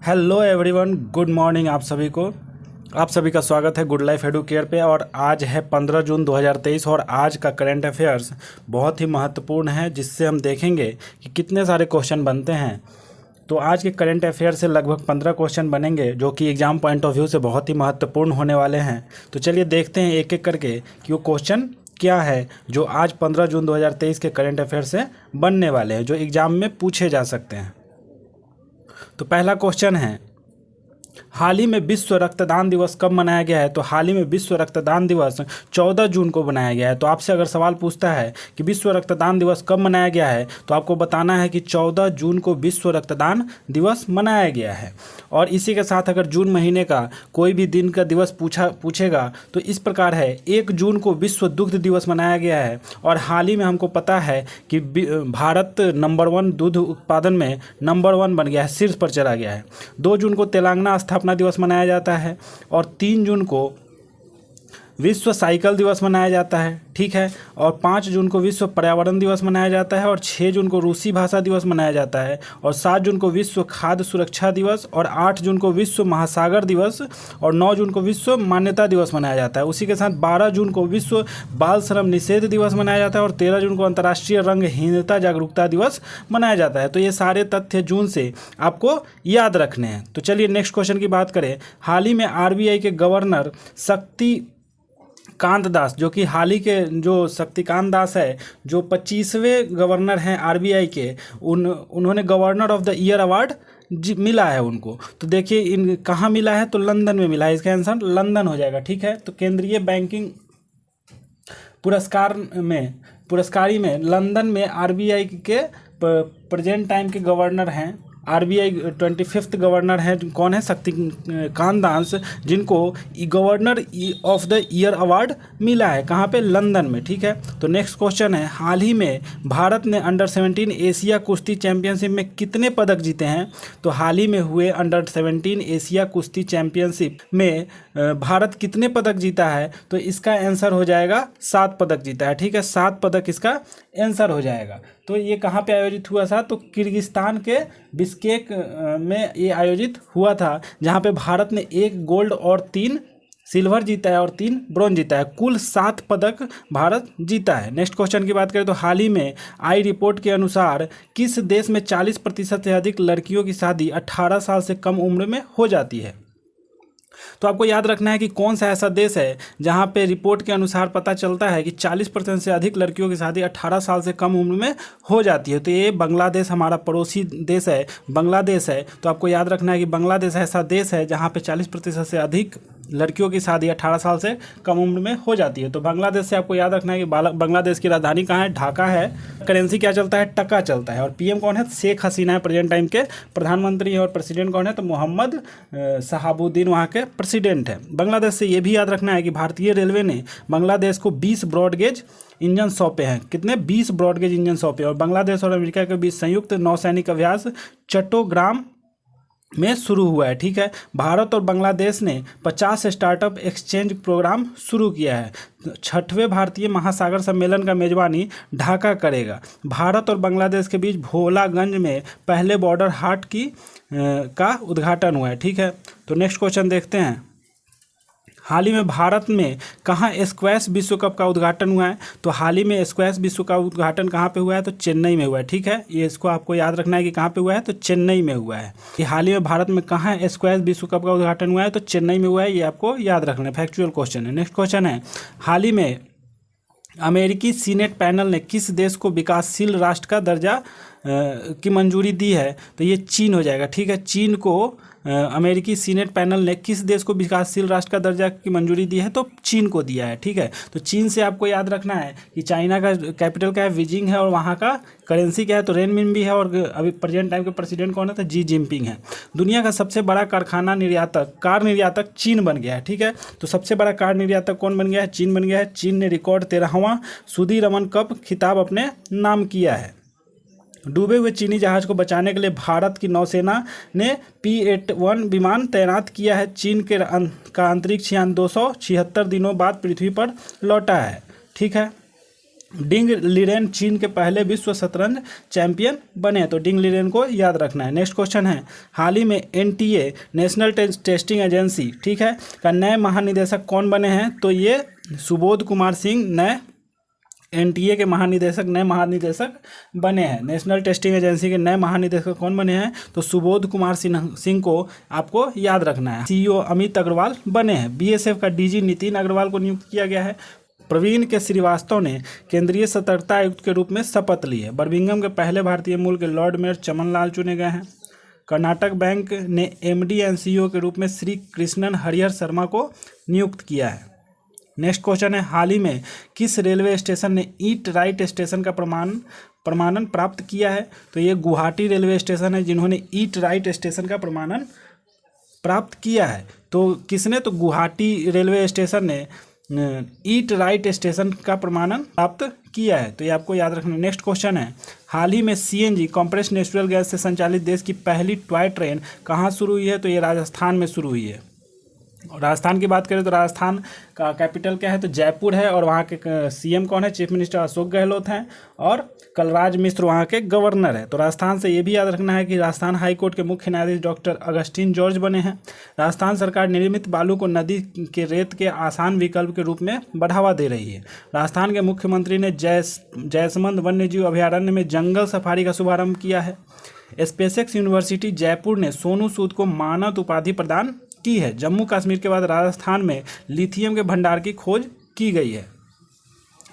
Hello everyone, good morning आप सभी को। आप सभी का स्वागत है गुड लाइफ एडू केयर पे। और आज है 15 जून 2023 और आज का करंट अफेयर्स बहुत ही महत्वपूर्ण है, जिससे हम देखेंगे कि कितने सारे क्वेश्चन बनते हैं। तो आज के करंट अफेयर से लगभग 15 क्वेश्चन बनेंगे, जो कि एग्जाम पॉइंट ऑफ व्यू से बहुत ही महत्वपूर्ण होने वाले हैं। तो चलिए देखते हैं एक एक करके कि वो क्वेश्चन क्या है जो आज 15 जून 2023 के करंट अफेयर से बनने वाले हैं, जो एग्जाम में पूछे जा सकते हैं। तो पहला क्वेश्चन है, हाल ही में विश्व रक्तदान दिवस कब मनाया गया है? तो हाल ही में विश्व रक्तदान दिवस 14 जून को मनाया गया है। तो आपसे अगर सवाल पूछता है कि विश्व रक्तदान दिवस कब मनाया गया है, तो आपको बताना है कि 14 जून को विश्व रक्तदान दिवस मनाया गया है। और इसी के साथ अगर जून महीने का कोई भी दिन का दिवस पूछेगा तो इस प्रकार है, 1 जून को विश्व दुग्ध दिवस मनाया गया है। और हाल ही में हमको पता है कि भारत नंबर 1 दूध उत्पादन में नंबर 1 बन गया है, शीर्ष पर चला गया है। 2 जून को तेलंगाना स्थापना दिवस मनाया जाता है। और 3 जून को विश्व साइकिल दिवस मनाया जाता है, ठीक है। और 5 जून को विश्व पर्यावरण दिवस मनाया जाता है। और 6 जून को रूसी भाषा दिवस मनाया जाता है। और 7 जून को विश्व खाद्य सुरक्षा दिवस। और 8 जून को विश्व महासागर दिवस। और 9 जून को विश्व मान्यता दिवस मनाया जाता है। उसी के साथ 12 जून को विश्व बाल श्रम निषेध दिवस मनाया जाता है। और 13 जून को अंतर्राष्ट्रीय रंगहीनता जागरूकता दिवस मनाया जाता है। तो ये सारे तथ्य जून से आपको याद रखने हैं। तो चलिए नेक्स्ट क्वेश्चन की बात करें। हाल ही में आरबीआई के गवर्नर शक्तिकांत दास, जो कि हाल ही के जो शक्तिकांत दास है, जो 25वें गवर्नर हैं आरबीआई के, उन्होंने governor of the year award मिला है उनको। तो देखिए इन कहाँ मिला है, तो लंदन में मिला है। इसका आंसर लंदन हो जाएगा, ठीक है। तो केंद्रीय बैंकिंग पुरस्कारी में लंदन में आरबीआई के प्रेजेंट टाइम के गवर्नर हैं। आरबीआई 25th गवर्नर हैं, कौन है? शक्तिकांत दास, जिनको governor of the year award मिला है। कहाँ पे? लंदन में, ठीक है। तो नेक्स्ट क्वेश्चन है, हाल ही में भारत ने अंडर 17 एशिया कुश्ती चैंपियनशिप में कितने पदक जीते हैं? तो हाल ही में हुए अंडर 17 एशिया कुश्ती चैंपियनशिप में भारत कितने पदक जीता है? तो इसका आंसर हो जाएगा 7 पदक जीता है, ठीक है। 7 पदक इसका आंसर हो जाएगा। तो ये कहाँ पे आयोजित हुआ था? तो किर्गिस्तान के बिश्केक में ये आयोजित हुआ था, जहाँ पे भारत ने 1 गोल्ड और 3 सिल्वर जीता है और 3 ब्रॉन्ज जीता है। कुल 7 पदक भारत जीता है। नेक्स्ट क्वेश्चन की बात करें तो हाल ही में आई रिपोर्ट के अनुसार किस देश में 40% से अधिक लड़कियों की शादी 18 साल से कम उम्र में हो जाती है? तो आपको याद रखना है कि कौन सा ऐसा देश है जहां पे रिपोर्ट के अनुसार पता चलता है कि 40% से अधिक लड़कियों की शादी 18 साल से कम उम्र में हो जाती है। तो ये बांग्लादेश, हमारा पड़ोसी देश है, बांग्लादेश है। तो आपको याद रखना है कि बांग्लादेश ऐसा देश है जहां पे 40% से अधिक लड़कियों की शादी 18 साल से कम उम्र में हो जाती है। तो बांग्लादेश से आपको याद रखना है कि बांग्लादेश की राजधानी कहाँ है? ढाका है। करेंसी क्या चलता है? टका चलता है। और पीएम कौन है? शेख हसीना है, प्रेजेंट टाइम के प्रधानमंत्री है। और प्रेसिडेंट कौन है? तो मोहम्मद शहाबुद्दीन वहाँ के प्रेसिडेंट है। बांग्लादेश से ये भी याद रखना है कि भारतीय रेलवे ने बांग्लादेश को 20 ब्रॉडगेज इंजन सौंपे हैं। कितने? 20 ब्रॉडगेज इंजन सौंपे। और बांग्लादेश और अमेरिका के बीच संयुक्त नौसैनिक अभ्यास चट्टोग्राम में शुरू हुआ है, ठीक है। भारत और बांग्लादेश ने 50 स्टार्टअप एक्सचेंज प्रोग्राम शुरू किया है। 6वें भारतीय महासागर सम्मेलन का मेजबानी ढाका करेगा। भारत और बांग्लादेश के बीच भोलागंज में पहले बॉर्डर हाट का उद्घाटन हुआ है, ठीक है। तो नेक्स्ट क्वेश्चन देखते हैं, हाल ही में भारत में कहाँ स्क्वैश विश्व कप का उद्घाटन हुआ है? तो हाल ही में स्क्वैश विश्व का उद्घाटन कहाँ पे हुआ है? तो चेन्नई में हुआ है, ठीक है। ये इसको आपको याद रखना है कि कहाँ पे हुआ है? तो चेन्नई में हुआ है। ये हाल ही में भारत में कहाँ स्क्वैश विश्व कप का उद्घाटन हुआ है? तो चेन्नई में हुआ है। ये आपको याद रखना है, फैक्चुअल क्वेश्चन है। नेक्स्ट क्वेश्चन है, हाल ही में अमेरिकी सीनेट पैनल ने किस देश को विकासशील राष्ट्र का दर्जा की मंजूरी दी है? तो ये चीन हो जाएगा, ठीक है। चीन को अमेरिकी सीनेट पैनल ने किस देश को विकासशील राष्ट्र का दर्जा की मंजूरी दी है? तो चीन को दिया है, ठीक है। तो चीन से आपको याद रखना है कि चाइना का कैपिटल क्या है? बीजिंग है। और वहाँ का करेंसी क्या है? तो रेनमिनबी है। और अभी प्रेजेंट टाइम के प्रेसिडेंट कौन है? तो जी जिनपिंग है। दुनिया का सबसे बड़ा कार निर्यातक चीन बन गया है, ठीक है। तो सबसे बड़ा कार निर्यातक कौन बन गया है? चीन बन गया है। चीन ने रिकॉर्ड 13वां सुदीरमन कप खिताब अपने नाम किया है। डूबे हुए चीनी जहाज को बचाने के लिए भारत की नौसेना ने P-81 विमान तैनात किया है। चीन का अंतरिक्ष यान 276 दिनों बाद पृथ्वी पर लौटा है, ठीक है। डिंग लिरेन चीन के पहले विश्व शतरंज चैंपियन बने हैं, तो डिंग लिरेन को याद रखना है। नेक्स्ट क्वेश्चन है, हाल ही में एनटीए नेशनल टेस्टिंग एजेंसी, ठीक है, का नए महानिदेशक कौन बने हैं? तो ये सुबोध कुमार सिंह नए एनटीए के नए महानिदेशक बने हैं। नेशनल टेस्टिंग एजेंसी के नए महानिदेशक कौन बने हैं? तो सुबोध कुमार सिंह को आपको याद रखना है। सीईओ अमित अग्रवाल बने हैं। बीएसएफ का डीजी नितिन अग्रवाल को नियुक्त किया गया है। प्रवीण के श्रीवास्तव ने केंद्रीय सतर्कता आयुक्त के रूप में शपथ ली है। बर्मिंघम के पहले भारतीय मूल के लॉर्ड मेयर चमन लाल चुने गए हैं। कर्नाटक बैंक ने एमडी एंड सीईओ के रूप में श्री कृष्णन हरिहर शर्मा को नियुक्त किया है। नेक्स्ट क्वेश्चन है, हाल ही में किस रेलवे स्टेशन ने ईट राइट स्टेशन का प्रमाणन प्राप्त किया है? तो ये गुवाहाटी रेलवे स्टेशन है जिन्होंने ईट राइट स्टेशन का प्रमाणन प्राप्त किया है। तो किसने? तो गुवाहाटी रेलवे स्टेशन ने ईट राइट स्टेशन का प्रमाणन प्राप्त किया है। तो ये आपको याद रखना। नेक्स्ट क्वेश्चन है, हाल ही में सीएनजी कंप्रेस्ड नेचुरल गैस से संचालित देश की पहली टॉय ट्रेन कहाँ शुरू हुई है? तो ये राजस्थान में शुरू हुई है। और राजस्थान की बात करें तो राजस्थान का कैपिटल क्या है? तो जयपुर है। और वहाँ के सीएम कौन है? चीफ मिनिस्टर अशोक गहलोत हैं। और कलराज मिश्र वहाँ के गवर्नर है। तो राजस्थान से ये भी याद रखना है कि राजस्थान हाई कोर्ट के मुख्य न्यायाधीश डॉक्टर अगस्टिन जॉर्ज बने हैं। राजस्थान सरकार निर्मित बालू को नदी के रेत के आसान विकल्प के रूप में बढ़ावा दे रही है। राजस्थान के मुख्यमंत्री ने जयसमंद वन्यजीव अभयारण्य में जंगल सफारी का शुभारंभ किया है। स्पेसएक्स यूनिवर्सिटी जयपुर ने सोनू सूद को मानद उपाधि प्रदान की है। जम्मू कश्मीर के बाद राजस्थान में लिथियम के भंडार की खोज की गई है।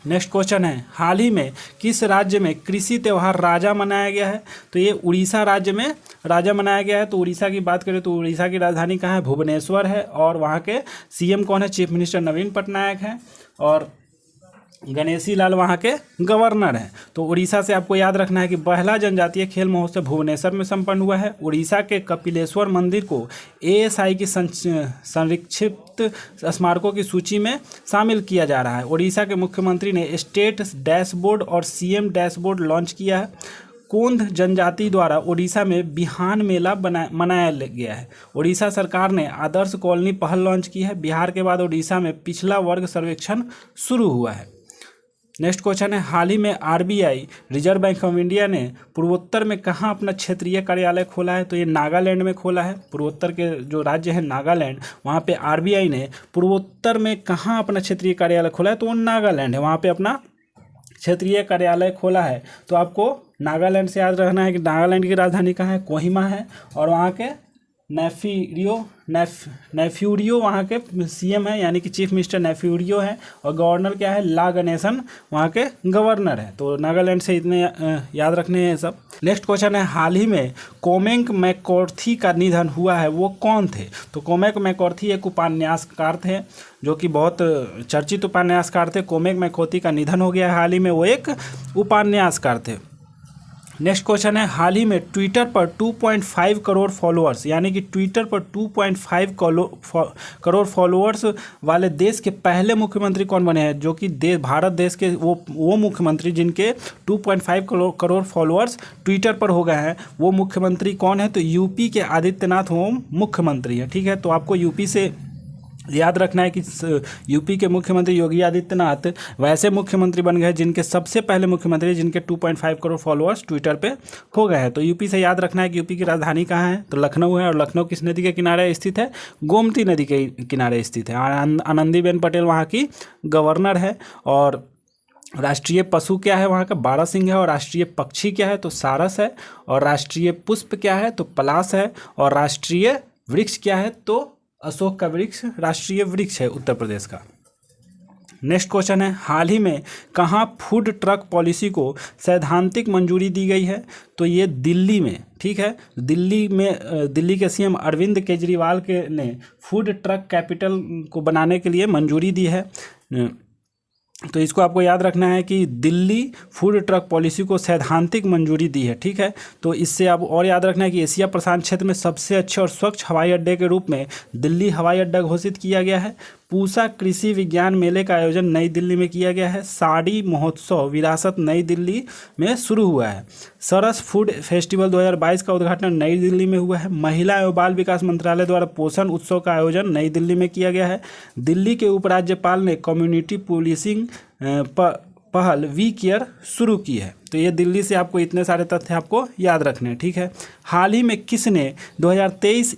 नेक्स्ट क्वेश्चन है, हाल ही में किस राज्य में कृषि त्यौहार राजा मनाया गया है? तो ये उड़ीसा राज्य में राजा मनाया गया है। तो उड़ीसा की बात करें तो उड़ीसा की राजधानी कहाँ है? भुवनेश्वर है। और वहाँ के सीएम कौन है? चीफ मिनिस्टर नवीन पटनायक हैं। और गणेशी लाल वहाँ के गवर्नर हैं। तो उड़ीसा से आपको याद रखना है कि पहला जनजातीय खेल महोत्सव भुवनेश्वर में संपन्न हुआ है। उड़ीसा के कपिलेश्वर मंदिर को एएसआई की संरक्षित स्मारकों की सूची में शामिल किया जा रहा है। उड़ीसा के मुख्यमंत्री ने स्टेट डैशबोर्ड और सीएम डैशबोर्ड लॉन्च किया है। कोंध जनजाति द्वारा उड़ीसा में बिहान मेला मनाया गया है। उड़ीसा सरकार ने आदर्श कॉलोनी पहल लॉन्च की है। बिहार के बाद उड़ीसा में पिछला वर्ग सर्वेक्षण शुरू हुआ है। नेक्स्ट क्वेश्चन है, हाल ही में RBI reserve bank of India ने पूर्वोत्तर में कहाँ अपना क्षेत्रीय कार्यालय खोला है? तो ये नागालैंड में खोला है। पूर्वोत्तर के जो राज्य है नागालैंड, वहाँ पे आरबीआई ने पूर्वोत्तर में कहाँ अपना क्षेत्रीय कार्यालय खोला है? तो वो नागालैंड है, वहाँ पे अपना क्षेत्रीय कार्यालय खोला है। तो आपको नागालैंड से याद रखना है कि नागालैंड की राजधानी कहाँ है? कोहिमा है। और वहाँ के नेफ्यूरियो वहाँ के सीएम है, यानी कि चीफ मिनिस्टर नेफ्यूरियो है। और गवर्नर क्या है? ला गणेशन वहाँ के गवर्नर है। तो नागालैंड से इतने याद रखने हैं सब। नेक्स्ट क्वेश्चन है, हाल ही में कोमेक मैकॉर्थी का निधन हुआ है, वो कौन थे? तो कोमेक मैकॉर्थी एक उपन्यासकार थे जो कि बहुत चर्चित उपन्यासकार थे। कोमेक मैकॉर्थी का निधन हो गया है हाल ही में, वो एक उपन्यासकार थे। नेक्स्ट क्वेश्चन है, हाल ही में ट्विटर पर 2.5 करोड़ फॉलोअर्स, यानी कि ट्विटर पर 2.5 करोड़ फॉलोअर्स वाले देश के पहले मुख्यमंत्री कौन बने हैं? जो कि भारत देश के वो मुख्यमंत्री जिनके 2.5 करोड़ फॉलोअर्स ट्विटर पर हो गए हैं, वो मुख्यमंत्री कौन है? तो यूपी के आदित्यनाथ वो मुख्यमंत्री है। ठीक है, तो आपको यूपी से याद रखना है कि यूपी के मुख्यमंत्री योगी आदित्यनाथ वैसे मुख्यमंत्री बन गए जिनके सबसे पहले मुख्यमंत्री जिनके 2.5 करोड़ फॉलोअर्स ट्विटर पे हो गए हैं। तो यूपी से याद रखना है कि यूपी की राजधानी कहाँ है? तो लखनऊ है। और लखनऊ किस नदी के किनारे स्थित है? गोमती नदी के किनारे स्थित है। आनंदीबेन पटेल वहाँ की गवर्नर है। और राष्ट्रीय पशु क्या है वहाँ का? बारहसिंह है। और राष्ट्रीय पक्षी क्या है? तो सारस है। और राष्ट्रीय पुष्प क्या है? तो पलाश है। और राष्ट्रीय वृक्ष क्या है? तो अशोक का वृक्ष राष्ट्रीय वृक्ष है उत्तर प्रदेश का। नेक्स्ट क्वेश्चन है, हाल ही में कहाँ फूड ट्रक पॉलिसी को सैद्धांतिक मंजूरी दी गई है? तो ये दिल्ली में। ठीक है, दिल्ली के सीएम अरविंद केजरीवाल ने फूड ट्रक कैपिटल को बनाने के लिए मंजूरी दी है। तो इसको आपको याद रखना है कि दिल्ली फूड ट्रक पॉलिसी को सैद्धांतिक मंजूरी दी है। ठीक है, तो इससे आप और याद रखना है कि एशिया प्रशांत क्षेत्र में सबसे अच्छे और स्वच्छ हवाई अड्डे के रूप में दिल्ली हवाई अड्डा घोषित किया गया है। पूसा कृषि विज्ञान मेले का आयोजन नई दिल्ली में किया गया है। साड़ी महोत्सव विरासत नई दिल्ली में शुरू हुआ है। सरस फूड फेस्टिवल 2022 का उद्घाटन नई दिल्ली में हुआ है। महिला एवं बाल विकास मंत्रालय द्वारा पोषण उत्सव का आयोजन नई दिल्ली में किया गया है। दिल्ली के उपराज्यपाल ने कम्युनिटी पुलिसिंग पहल वी केयर शुरू की है? तो ये दिल्ली से आपको इतने सारे तथ्य आपको याद रखने हैं, ठीक है। हाल ही में किसने 2023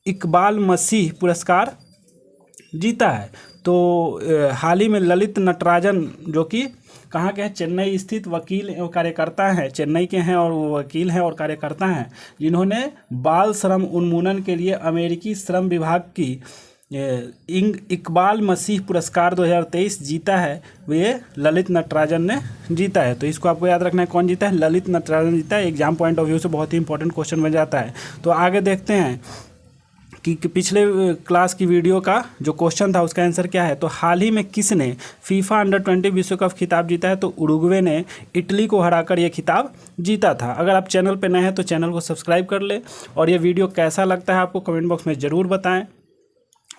इकबाल मसीह पुरस्कार जीता है? तो हाल ही में ललित नटराजन, जो कि कहाँ के हैं, चेन्नई स्थित वकील एवं कार्यकर्ता हैं, चेन्नई के हैं और वो वकील हैं और कार्यकर्ता हैं, जिन्होंने बाल श्रम उन्मूलन के लिए अमेरिकी श्रम विभाग की इकबाल मसीह पुरस्कार 2023 जीता है, ये ललित नटराजन ने जीता है। तो इसको आपको याद रखना है, कौन जीता है? ललित नटराजन जीता है। एग्जाम पॉइंट ऑफ व्यू से बहुत ही इंपॉर्टेंट क्वेश्चन बन जाता है। तो आगे देखते हैं कि पिछले क्लास की वीडियो का जो क्वेश्चन था उसका आंसर क्या है। तो हाल ही में किसने फीफा अंडर-20 विश्व कप खिताब जीता है? तो उरुग्वे ने इटली को हराकर ये खिताब जीता था। अगर आप चैनल पर नए हैं तो चैनल को सब्सक्राइब कर ले, और ये वीडियो कैसा लगता है आपको कमेंट बॉक्स में ज़रूर बताएं।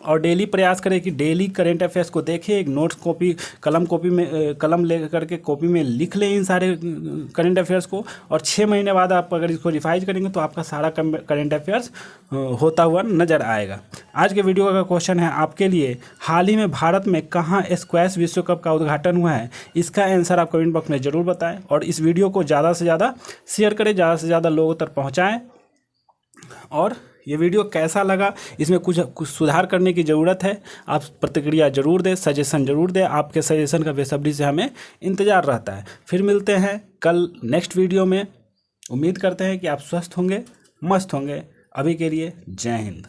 और डेली प्रयास करें कि डेली करंट अफेयर्स को देखें, एक नोट्स कॉपी कलम ले करके कॉपी में लिख लें इन सारे करंट अफेयर्स को, और 6 महीने बाद आप अगर इसको रिवाइज करेंगे तो आपका सारा करंट अफेयर्स होता हुआ नज़र आएगा। आज के वीडियो का क्वेश्चन है आपके लिए, हाल ही में भारत में कहाँ स्क्वैश विश्व कप का उद्घाटन हुआ है? इसका आंसर आप कमेंट बॉक्स में ज़रूर बताएँ, और इस वीडियो को ज़्यादा से ज़्यादा शेयर करें, ज़्यादा से ज़्यादा लोगों तक पहुँचाएँ। और ये वीडियो कैसा लगा, इसमें कुछ सुधार करने की ज़रूरत है, आप प्रतिक्रिया ज़रूर दें, सजेशन ज़रूर दें। आपके सजेशन का बेसब्री से हमें इंतज़ार रहता है। फिर मिलते हैं कल नेक्स्ट वीडियो में। उम्मीद करते हैं कि आप स्वस्थ होंगे, मस्त होंगे। अभी के लिए जय हिंद।